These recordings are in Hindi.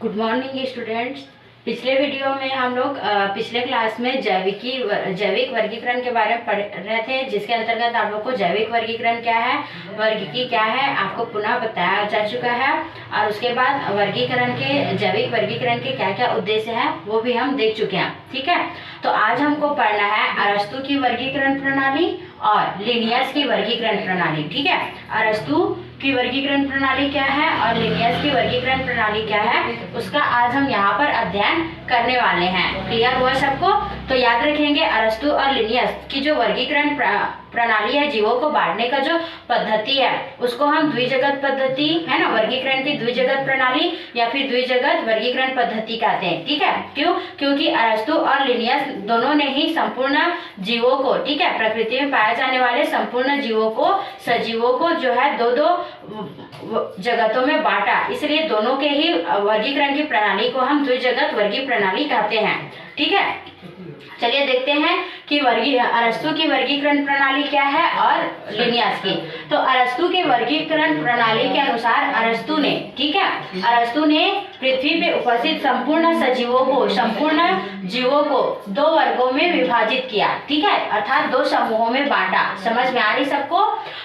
Good morning students. पिछले वीडियो में हम लोग पिछले क्लास में जैविक वर्गीकरण के बारे में पढ़ रहे थे, जिसके अंतर्गत आप लोग को जैविक वर्गीकरण क्या है, वर्गीकी क्या है, आपको पुनः बताया जा चुका है। और उसके बाद जैविक वर्गीकरण के क्या क्या उद्देश्य है वो भी हम देख चुके हैं। ठीक है, तो आज हमको पढ़ना है अरस्तु की वर्गीकरण प्रणाली और लिनियस की वर्गीकरण प्रणाली। ठीक है, अरस्तु की वर्गीकरण प्रणाली क्या है और लिनियस की वर्गीकरण प्रणाली क्या है, उसका आज हम यहाँ पर अध्ययन करने वाले हैं। क्लियर हुआ सबको? तो याद रखेंगे अरस्तु और लिनियस की जो वर्गीकरण प्रणाली है, जीवों को बांटने का जो पद्धति है, उसको हम द्विजगत पद्धति है ना, वर्गीकरण की द्विजगत प्रणाली या फिर द्विजगत वर्गीकरण पद्धति कहते हैं। ठीक है, क्यों? क्योंकि अरस्तु और लिनियस दोनों ने ही संपूर्ण जीवों को, ठीक है, प्रकृति में पाए जाने वाले संपूर्ण जीवों को, सजीवों को जो है दो जगतों में बांटा, इसलिए दोनों के ही वर्गीकरण की प्रणाली को हम द्विजगत वर्गीकरण प्रणाली कहते हैं। ठीक है, चलिए देखते हैं कि अरस्तु की वर्गीकरण प्रणाली क्या है और लिनियस की। तो अरस्तु के वर्गीकरण प्रणाली के अनुसार अरस्तु ने, ठीक है, अरस्तु ने पृथ्वी पे उपस्थित संपूर्ण सजीवों को, संपूर्ण जीवों को दो वर्गों में विभाजित किया। ठीक है, अर्थात दो समूहों में बांटा। समझ में आ रही सबको?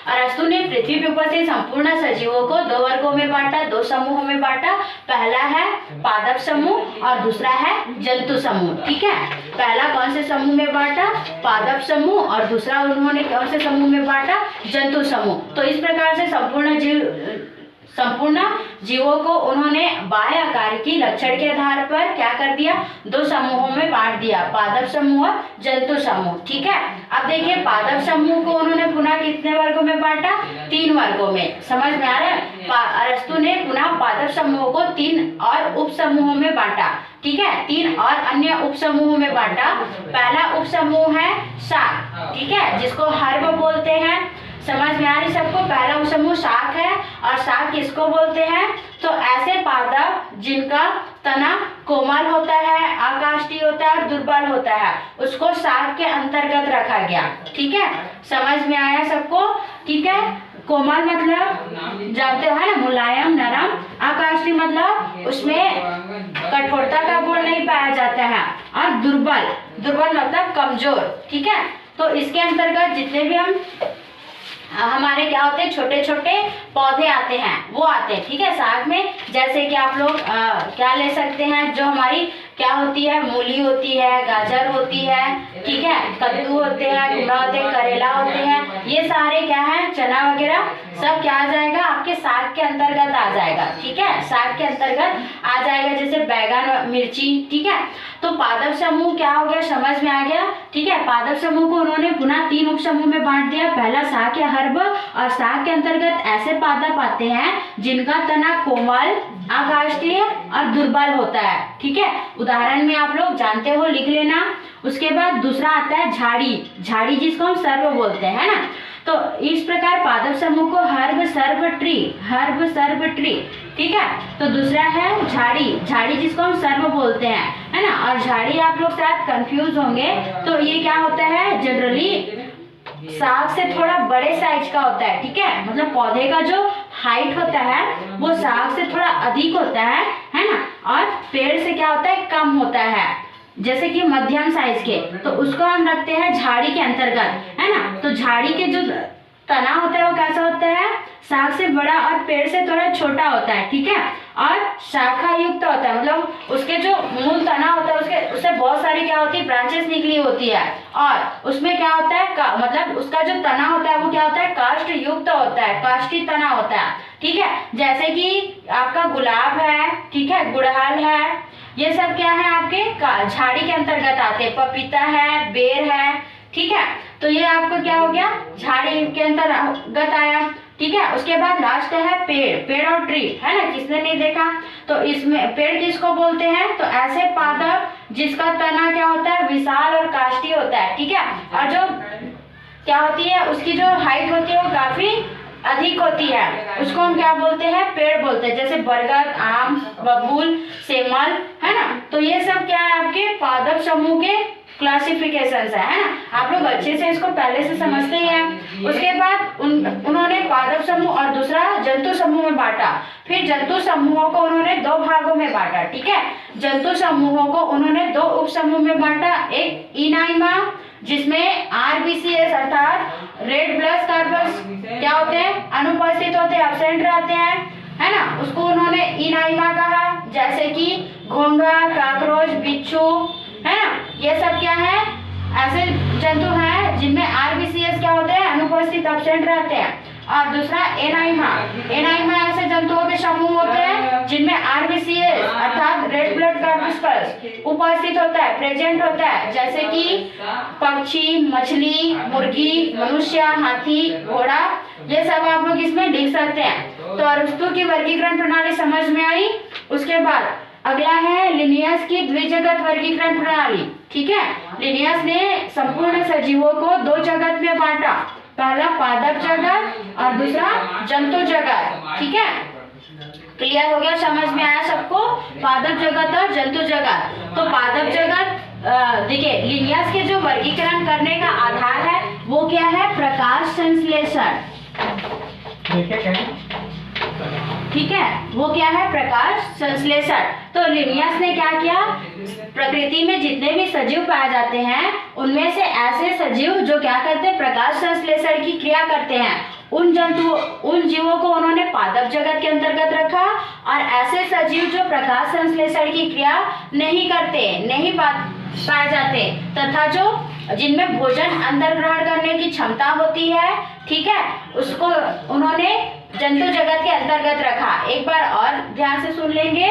अरस्तु ने पृथ्वी पे उपस्थित संपूर्ण सजीवों को दो वर्गों में बांटा, दो समूहों में बांटा। पहला है पादप समूह और दूसरा है जंतु समूह। ठीक है, पहला कौन से समूह में बांटा? पादप समूह, और दूसरा उन्होंने कौन से समूह में बांटा? जंतु समूह। तो इस प्रकार से संपूर्ण जीवों को उन्होंने बाह्य आकार की लक्षण के आधार पर क्या कर दिया? दो समूहों में बांट दिया, पादप समूह और जंतु समूह। ठीक है, अब देखिए पादप समूह को उन्होंने पुनः कितने वर्गों में बांटा? 3 वर्गों में। समझ में आ रहा है? अरस्तु ने पुनः पादप समूह को 3 और उप समूहों में बांटा। ठीक है, 3 और अन्य उप समूहों में बांटा। पहला उप समूह है शाक, ठीक है, जिसको हर्ब बोलते हैं। समझ में आ रही सबको? पहला समूह शाक है, और शाक किसको बोलते हैं? तो ऐसे पादप जिनका तना कोमल होता है, अकाष्ठीय होता है और दुर्बल होता है, उसको शाक के अंतर्गत रखा गया। ठीक है, समझ में आया सबको? ठीक है, कोमल मतलब जानते हो है ना, मुलायम, नरम। अकाष्ठीय मतलब उसमें कठोरता का गुण नहीं पाया जाता है। और दुर्बल मतलब कमजोर। ठीक है, तो इसके अंतर्गत जितने भी हमारे क्या होते हैं, छोटे छोटे पौधे आते हैं, वो आते हैं। ठीक है, साग में जैसे कि आप लोग क्या ले सकते हैं, जो हमारी क्या होती है, मूली होती है, गाजर होती है, ठीक है, कद्दू होते हैं, घुड़ा होते हैं, करेला होते हैं, ये सारे क्या है, चना वगैरह सब क्या आ जाएगा, आपके साग के अंतर्गत आ जाएगा। ठीक है, साग के अंतर्गत आ जाएगा, जैसे बैगन, मिर्ची। ठीक है, तो पादप समूह क्या हो गया, समझ में आ गया? ठीक है, पादप समूह को उन्होंने पुनः 3 उप समूह में बांट दिया। पहला शाक या हर्ब, और शाक के अंतर्गत ऐसे पादप आते हैं जिनका तना कोमल, अकाष्ठीय और दुर्बल होता है। ठीक है, उदाहरण में आप लोग जानते हो, लिख लेना। उसके बाद दूसरा आता है झाड़ी जिसको हम सर्प बोलते हैं ना। तो इस प्रकार पादप समूह को हर्ब सर्प ट्री। ठीक है, तो दूसरा है झाड़ी जिसको हम सर्प बोलते हैं, है ना। और झाड़ी आप लोग शायद कंफ्यूज होंगे, तो ये क्या होता है, जनरली साग से थोड़ा बड़े साइज का होता है। ठीक है, मतलब पौधे का जो हाइट होता है वो साग से थोड़ा अधिक होता है ना, और पेड़ से क्या होता है, कम होता है, जैसे कि मध्यम साइज के, तो उसको हम रखते हैं झाड़ी के अंतर्गत, है ना। तो झाड़ी के जो तना होता है वो कैसा होता है, साग से बड़ा और पेड़ से थोड़ा छोटा होता है। ठीक है, और शाखा युक्त होता है, मतलब उसके जो मूल तना होता है उससे बहुत सारी क्या होती है, ब्रांचेस निकली होती है, और उसमें क्या होता है, मतलब उसका जो तना होता है वो क्या होता है, काष्ठ युक्त होता है, काष्ठी तना होता है। ठीक है, जैसे कि आपका गुलाब है, ठीक है, गुड़हल है, ये सब क्या है, आपके झाड़ी के अंतर्गत आते हैं। पपीता है, बेर है, ठीक है, तो ये आपको क्या हो गया, झाड़ी के अंतर्गत आया। ठीक है, उसके बाद लास्ट है पेड़ और ट्री, है ना, किसने नहीं देखा। तो इसमें पेड़ किसको बोलते हैं, तो ऐसे पादप जिसका तना क्या होता है, विशाल और काष्ठीय होता है। ठीक है, और जो क्या होती है, उसकी जो हाइट होती है वो काफी अधिक होती है, उसको हम क्या बोलते हैं, पेड़ बोलते हैं, जैसे बरगद, आम, बबूल, सेमल, है ना। तो ये सब क्या है, आपके पादप समूह के क्लासिफिकेशंस है ना। आप लोग अच्छे से इसको पहले से समझते ही हैं। उसके बाद उन्होंने पादप समूह और दूसरा जंतु समूह में बांटा। फिर जंतु समूहों को उन्होंने 2 भागों में बांटा। ठीक है, जंतु समूहों को उन्होंने 2 उप समूह में बांटा। एक इनाइमा जिसमें RBCS अर्थात रेड ब्लड कार्बस क्या होते हैं, अनुपस्थित होते हैं, एब्सेंट रहते हैं, है ना, उसको उन्होंने इनाइमा कहा। जैसे कि घोंघा, काकरोच, बिच्छू, है ना, ये सब क्या है, ऐसे जंतु हैं जिनमें RBCS क्या होते हैं, अनुपस्थित, एब्सेंट रहते हैं। और दूसरा एनाइमा, एनाइमा ऐसे जंतुओं के समूह होते हैं जिनमें RBCS अर्थात रेड ब्लड कॉर्पस्कल्स उपस्थित होता है, प्रेजेंट होता है। जैसे कि पक्षी, मछली, मुर्गी, मनुष्य, हाथी, घोड़ा, ये सब आप लोग इसमें लिख सकते हैं। तो अरस्तु की वर्गीकरण प्रणाली समझ में आई। उसके बाद अगला है लिनियस की द्विजगत वर्गीकरण प्रणाली। ठीक है, लिनियस ने संपूर्ण सजीवों को 2 जगत में बांटा, पहला पादप जगत और दूसरा जंतु जगत। ठीक है, क्लियर हो गया, समझ में आया सबको, पादप जगत और जंतु जगत। तो पादप जगत देखिए, लिनियस के जो वर्गीकरण करने का आधार है वो क्या है, प्रकाश संश्लेषण। ठीक है, वो क्या है, प्रकाश संश्लेषण। तो लिनियस ने क्या किया, प्रकृति में जितने भी सजीव पाए जाते हैं उनमें से ऐसे सजीव जो क्या करते हैं, प्रकाश संश्लेषण की क्रिया करते हैं, उन जीवों को उन्होंने पादप जगत के अंतर्गत रखा। और ऐसे सजीव जो प्रकाश संश्लेषण की क्रिया नहीं करते, नहीं पाए जाते, तथा जो जिनमें भोजन अंदर ग्रहण करने की क्षमता होती है, ठीक है, उसको उन्होंने जंतु जगत के अंतर्गत रखा। एक बार और ध्यान से सुन लेंगे।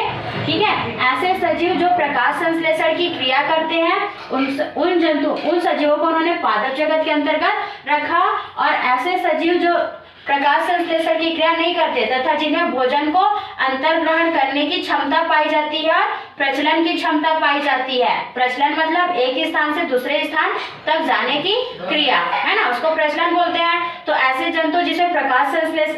ठीक है, ऐसे सजीव जो प्रकाश संश्लेषण की क्रिया करते हैं उन सजीवों को उन्होंने पादप जगत के अंतर्गत रखा। और ऐसे सजीव जो प्रकाश संश्लेषण की क्रिया नहीं करते तथा जिनमें भोजन को अंतर्ग्रहण करने की क्षमता पाई जाती है और प्रचलन की क्षमता पाई जाती है। प्रचलन मतलब एक स्थान से दूसरे स्थान तक जाने की क्रिया, है ना, उसको प्रचलन बोलते हैं। तो ऐसे जंतु जिसमें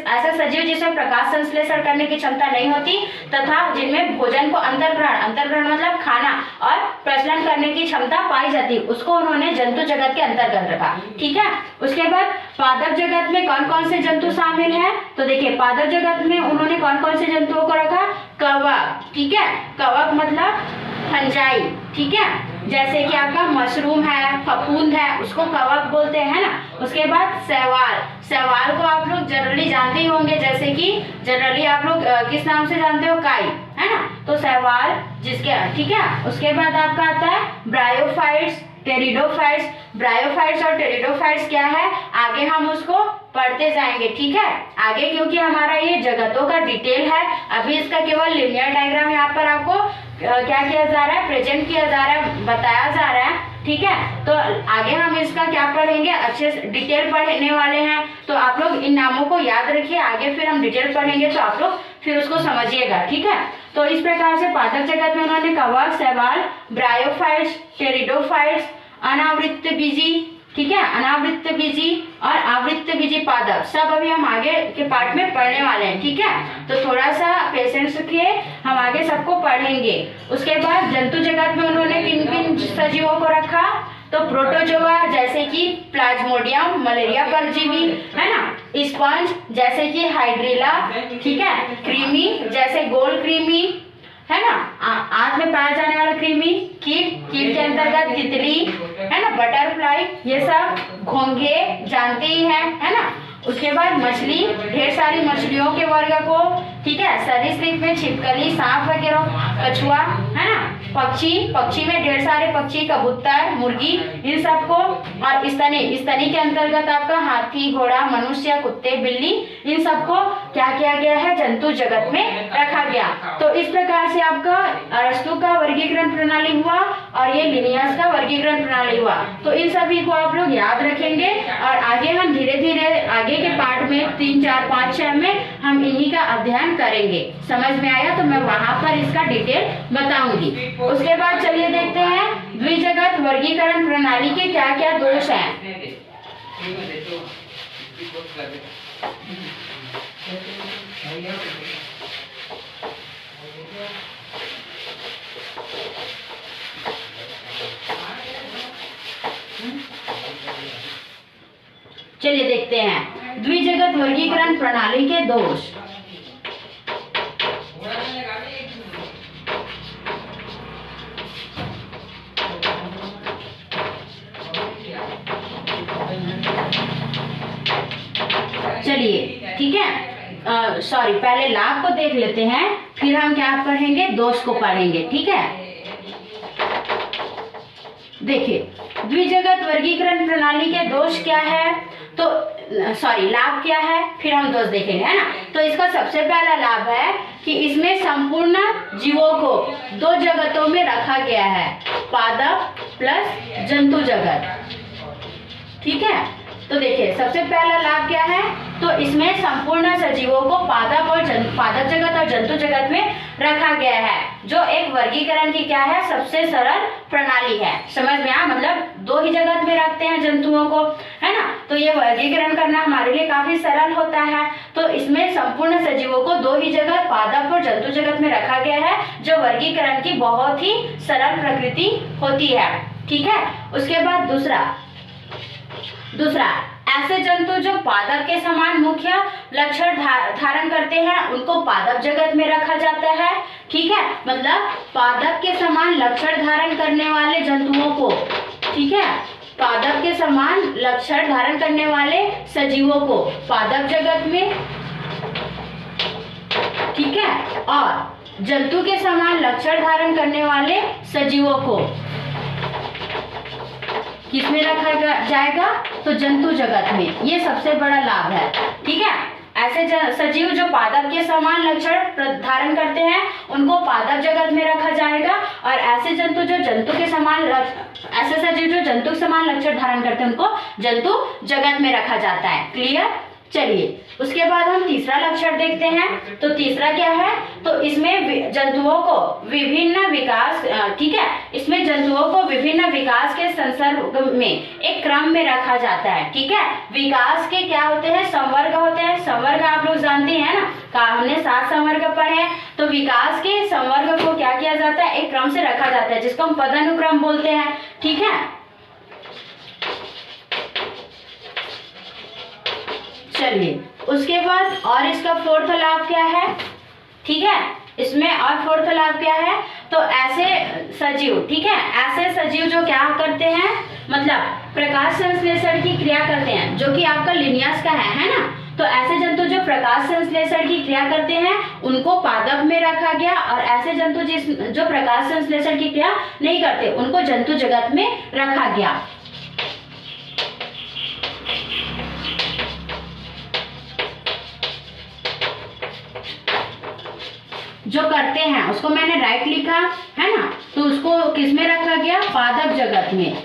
ऐसे सजीव जिसमें प्रकाश संश्लेषण करने की क्षमता नहीं होती तथा जिनमें भोजन को अंतर्ग्रहण मतलब खाना और प्रचलन करने की क्षमता पाई जाती, उसको उन्होंने जंतु जगत के अंतर्गत रखा। ठीक है, उसके बाद पादप जगत में कौन कौन से जंतु शामिल हैं, तो देखिए पादप जगत में उन्होंने कौन कौन से जंतुओं को रखा, कवक। ठीक है, कवक मतलब फंजाई। ठीक है, जैसे कि आपका मशरूम है, फफूंद है, उसको कवक बोलते हैं ना। उसके बाद शैवाल, शैवाल को आप लोग जनरली जानते ही होंगे, जैसे कि जनरली आप लोग किस नाम से जानते हो, काई, है ना, तो शैवाल जिसके, ठीक है। उसके बाद आपका आता है ब्रायोफाइट्स, टेरिडोफाइट्स। ब्रायोफाइट्स और टेरिडोफाइट्स क्या है, आगे हम उसको पढ़ते जाएंगे। ठीक है, आगे, क्योंकि हमारा ये जगतों का डिटेल है, अभी इसका केवल लिनियर डायग्राम यहाँ पर आपको क्या किया जा रहा है, प्रेजेंट किया जा रहा है, बताया जा रहा है। ठीक है, तो आगे हम इसका क्या पढ़ेंगे, अच्छे से डिटेल पढ़ने वाले हैं। तो आप लोग इन नामों को याद रखिए, आगे फिर हम डिटेल पढ़ेंगे तो आप लोग फिर उसको समझिएगा। ठीक है, तो इस प्रकार से पादप जगत में उन्होंने कवक, शैवाल, ब्रायोफाइट्स, टेरिडोफाइट्स, अनावृत्त बीजी, ठीक है, अनावृत्त बीजी और आवृत्त बीजी पादप, सब अभी हम आगे के पार्ट में पढ़ने वाले हैं। ठीक है, तो थोड़ा सा पेशेंस रखिए, हम आगे सबको पढ़ेंगे। उसके बाद जंतु जगत में उन्होंने किन किन सजीवों को रखा, तो प्रोटोजोआ जैसे कि प्लाज्मोडियम, मलेरिया परजीवी, है ना, स्पंज जैसे कि हाइड्रिला, ठीक है, कृमि जैसे गोल कृमि, है ना, आंत में पाया जाने वाला कृमि, कीट के अंतर्गत तितली, है ना, बटरफ्लाई, ये सब घोंघे जानते ही है ना। उसके बाद मछली, ढेर सारी मछलियों के वर्ग को, ठीक है, सरीसृप में छिपकली, सांप वगैरह, कछुआ, है ना, पक्षी में ढेर सारे पक्षी, कबूतर, मुर्गी, इन सबको। और स्तनी के अंतर्गत आपका हाथी, घोड़ा, मनुष्य, कुत्ते, बिल्ली, इन सबको क्या किया गया है, जंतु जगत में रखा गया। तो इस प्रकार से आपका अरस्तु का वर्गीकरण प्रणाली हुआ और ये लिनियस का वर्गीकरण प्रणाली हुआ। तो इन सभी को आप लोग याद रखेंगे और आगे हम धीरे धीरे आगे के पार्ट में 3, 4, 5, 6 में हम इन्हीं का अध्ययन करेंगे। समझ में आया तो मैं वहां पर इसका डिटेल बताऊंगी। उसके बाद चलिए देखते हैं द्विजगत वर्गीकरण प्रणाली के क्या क्या दोष हैं। चलिए देखते हैं द्विजगत वर्गीकरण प्रणाली के दोष। चलिए ठीक है, सॉरी पहले लाभ को देख लेते हैं, फिर हम क्या पढ़ेंगे, दोष को पढ़ेंगे। ठीक है, देखिए द्विजगत वर्गीकरण प्रणाली के दोष क्या है, तो सॉरी लाभ क्या है, फिर हम दोष देखेंगे, है ना। तो इसका सबसे पहला लाभ है कि इसमें संपूर्ण जीवों को दो जगतों में रखा गया है, पादप प्लस जंतु जगत। ठीक है, तो देखिए सबसे पहला लाभ क्या है, तो इसमें संपूर्ण सजीवों को पादप जगत और जंतु जगत में रखा गया है, जो एक वर्गीकरण की क्या है, सबसे सरल प्रणाली है। समझ में आया, मतलब दो ही जगत में रखते हैं जंतुओं को, है ना, तो ये वर्गीकरण करना हमारे लिए काफी सरल होता है। तो इसमें संपूर्ण सजीवों को दो ही जगत, पादप और जंतु जगत में रखा गया है, जो वर्गीकरण की बहुत ही सरल प्रकृति होती है। ठीक है, उसके बाद दूसरा ऐसे जंतु जो पादप के समान मुख्य लक्षण धारण करते हैं, उनको पादप जगत में रखा जाता है। ठीक है, मतलब पादप के समान लक्षण धारण करने वाले जंतुओं को, ठीक है, पादप के समान लक्षण धारण करने वाले सजीवों को पादप जगत में, ठीक है, और जंतु के समान लक्षण धारण करने वाले सजीवों को किसमें रखा जाएगा, तो जंतु जगत में। ये सबसे बड़ा लाभ है। ठीक है, ऐसे सजीव जो पादप के समान लक्षण धारण करते हैं, उनको पादप जगत में रखा जाएगा, और ऐसे जंतु जो जंतु के समान ऐसे सजीव जो जंतु के समान लक्षण धारण करते हैं, उनको जंतु जगत में रखा जाता है। क्लियर। चलिए उसके बाद हम तीसरा लक्षण देखते हैं। तो तीसरा क्या है, तो इसमें जंतुओं को विभिन्न विकास, ठीक है, इसमें जंतुओं को विभिन्न विकास के संसर्ग में एक क्रम में रखा जाता है। ठीक है, विकास के क्या होते हैं, संवर्ग होते हैं। संवर्ग आप लोग जानते हैं ना, हमने 7 संवर्ग पढ़े हैं। तो विकास के संवर्ग को क्या किया जाता है, एक क्रम से रखा जाता है, जिसको हम पदानुक्रम बोलते हैं। ठीक है, चलिए उसके बाद और इसका फोर्थ लाभ क्या है, ठीक है, इसमें और फोर्थ लाभ क्या है, तो ऐसे सजीव, ठीक है, ऐसे सजीव जो क्या करते हैं, मतलब प्रकाश संश्लेषण की क्रिया करते हैं, जो कि आपका लिनियस का है ना। तो ऐसे जंतु जो प्रकाश संश्लेषण की क्रिया करते हैं, उनको पादप में रखा गया, और ऐसे जंतु जो प्रकाश संश्लेषण की क्रिया नहीं करते, उनको जंतु जगत में रखा गया। जो करते हैं उसको मैंने राइट लिखा है ना, तो उसको किसमें रखा गया, पादप जगत में।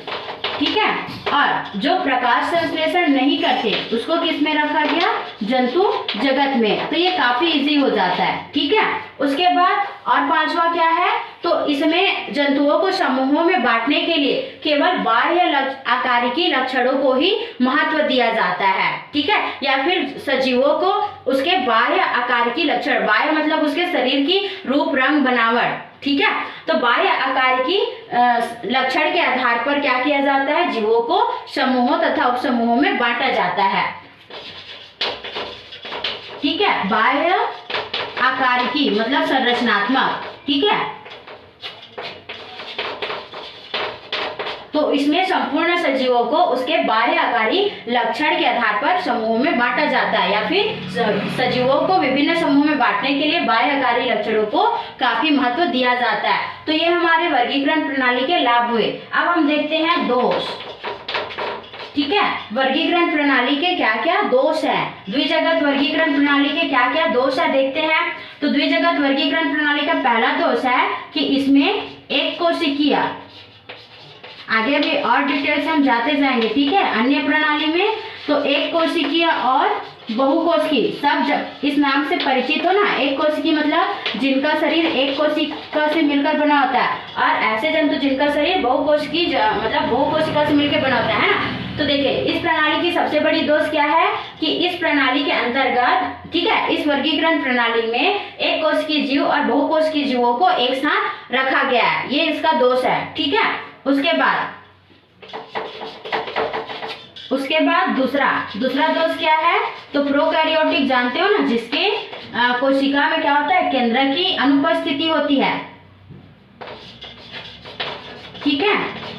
ठीक है, और जो प्रकाश संश्लेषण नहीं करते उसको किसमें रखा गया, जंतु जगत में। तो ये काफी इजी हो जाता है। ठीक है, उसके बाद और पांचवा क्या है, तो इसमें जंतुओं को समूहों में बांटने के लिए केवल बाह्य आकारिकी लक्षणों को ही महत्व दिया जाता है। ठीक है, या फिर सजीवों को उसके बाह्य आकारिकी लक्षण, बाह्य मतलब उसके शरीर की रूप रंग बनावट, ठीक है, तो बाह्य आकारिकी लक्षण के आधार पर क्या किया जाता है, जीवों को समूहों तथा उपसमूहों में बांटा जाता है। ठीक है, बाह्य आकारिकी मतलब संरचनात्मक। ठीक है, तो इसमें संपूर्ण सजीवों को उसके बाह्य आकारी लक्षण के आधार पर समूहों में बांटा जाता है, या फिर सजीवों को विभिन्न समूहों में बांटने के लिए बाह्य आकारी लक्षणों को काफी महत्व दिया जाता है। तो ये हमारे वर्गीकरण प्रणाली के लाभ हुए। अब हम देखते हैं दोष। ठीक है, वर्गीकरण प्रणाली के क्या क्या दोष है, द्विजगत वर्गीकरण प्रणाली के क्या क्या दोष है, देखते हैं। तो द्विजगत वर्गीकरण प्रणाली का पहला दोष है कि इसमें एक कोशिकीय, आगे भी और डिटेल से हम जाते जाएंगे। ठीक है, अन्य प्रणाली में तो एक कोशिकीय और बहुकोशिकीय, सब जब इस नाम से परिचित हो ना, एक कोशिकीय मतलब जिनका शरीर एक कोशिका से मिलकर बना होता है, और ऐसे जंतु जिनका शरीर बहुकोशिकीय मतलब बहुकोशिका से मिलकर बना होता है ना। तो देखिए इस प्रणाली की सबसे बड़ी दोष क्या है कि इस प्रणाली के अंतर्गत, ठीक है, इस वर्गीकरण प्रणाली में एक कोशिकीय जीव और बहुकोशिकीय जीवों को एक साथ रखा गया है, ये इसका दोष है। ठीक है, उसके बाद दूसरा दोष क्या है, तो प्रोकैरियोटिक जानते हो ना, जिसके कोशिका में क्या होता है, केंद्रक की अनुपस्थिति होती है, ठीक है।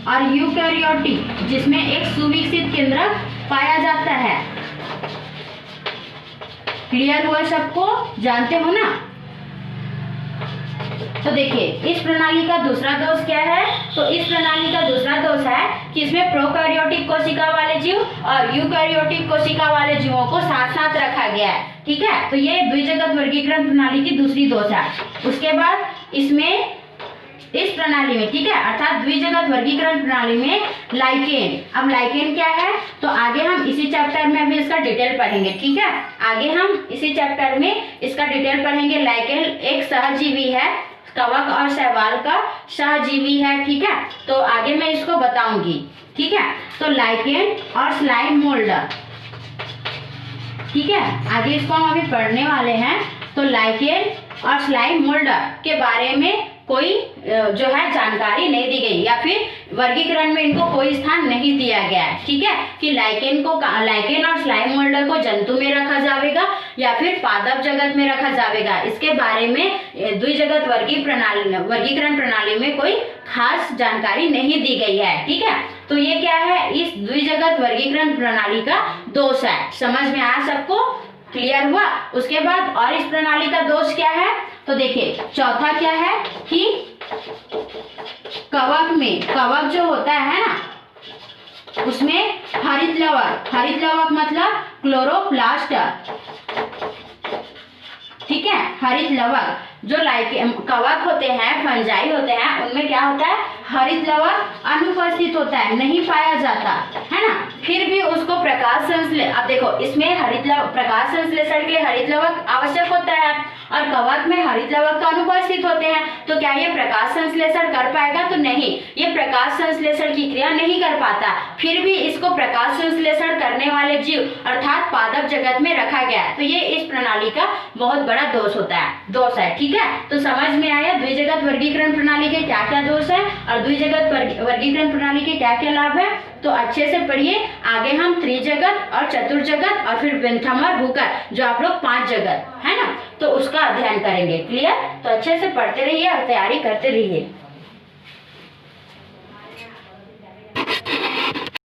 और यूकैरियोटिक जिसमें एक सुविकसित केंद्रक पाया जाता है। क्लियर हुआ सबको, जानते हो ना। तो देखिए इस प्रणाली का दूसरा दोष क्या है, तो इस प्रणाली का दूसरा दोष है कि इसमें प्रोकैरियोटिक कोशिका वाले जीव और यूकैरियोटिक कोशिका वाले जीवों को साथ साथ रखा गया है, ठीक है। तो ये द्विजगत वर्गीकरण प्रणाली की दूसरी दोष है। उसके बाद इसमें इस प्रणाली में, ठीक है, अर्थात द्विजगत वर्गीकरण प्रणाली में लाइकेन, अब लाइकेन क्या है तो आगे हम इसी चैप्टर में अभी इसका डिटेल पढ़ेंगे, ठीक है। आगे हम इसी चैप्टर में इसका डिटेल पढ़ेंगे। लाइकेन एक सहजीवी है, कवक और शैवाल का सहजीवी है, ठीक है। तो आगे मैं इसको बताऊंगी, ठीक है। तो लाइकेन और स्लाइम मोल्डर, ठीक है, आगे इसको हम अभी पढ़ने वाले हैं। तो लाइकेन और स्लाइम मोल्डर के बारे में कोई जो है जानकारी नहीं दी गई, या फिर वर्गीकरण में इनको कोई स्थान नहीं दिया गया है, ठीक है। कि लाइकेन और स्लाइम मोल्डर को जंतु में रखा जाएगा या फिर पादप जगत में रखा जाएगा, इसके बारे में द्विजगत वर्गीकरण प्रणाली में कोई खास जानकारी नहीं दी गई है, ठीक है। तो ये क्या है, इस द्विजगत वर्गीकरण प्रणाली का दोष है। समझ में आया सबको, क्लियर हुआ। उसके बाद और इस प्रणाली का दोष क्या है, तो देखिए चौथा क्या है कि कवक जो होता है ना, उसमें हरित लवक मतलब क्लोरोप्लास्ट, ठीक है। हरित लवक जो कवक होते हैं, फंजाई होते हैं, उनमें क्या होता है, हरित लवक अनुपस्थित होता है, नहीं पाया जाता है ना। फिर भी उसको प्रकाश संश्लेषण, अब देखो इसमें प्रकाश संश्लेषण के लिए हरित लवक आवश्यक होता है और कवक में हरित लवक तो अनुपस्थित होते हैं। तो क्या ये प्रकाश संश्लेषण कर पाएगा, तो नहीं, ये प्रकाश संश्लेषण की क्रिया नहीं कर पाता। फिर भी इसको प्रकाश संश्लेषण करने वाले जीव अर्थात पादप जगत में रखा गया है। तो ये इस प्रणाली का बहुत बड़ा दोष है, ठीक है। तो समझ में आया द्विजगत वर्गीकरण प्रणाली के क्या क्या दोष है और द्विजगत वर्गीकरण प्रणाली के क्या क्या लाभ है। तो अच्छे से पढ़िए। आगे हम त्रिजगत और चतुर्जगत और फिर बेंथमर हुकर, जो आप लोग 5 जगत है ना, तो उसका अध्ययन करेंगे। क्लियर। तो अच्छे से पढ़ते रहिए और तैयारी करते रहिए।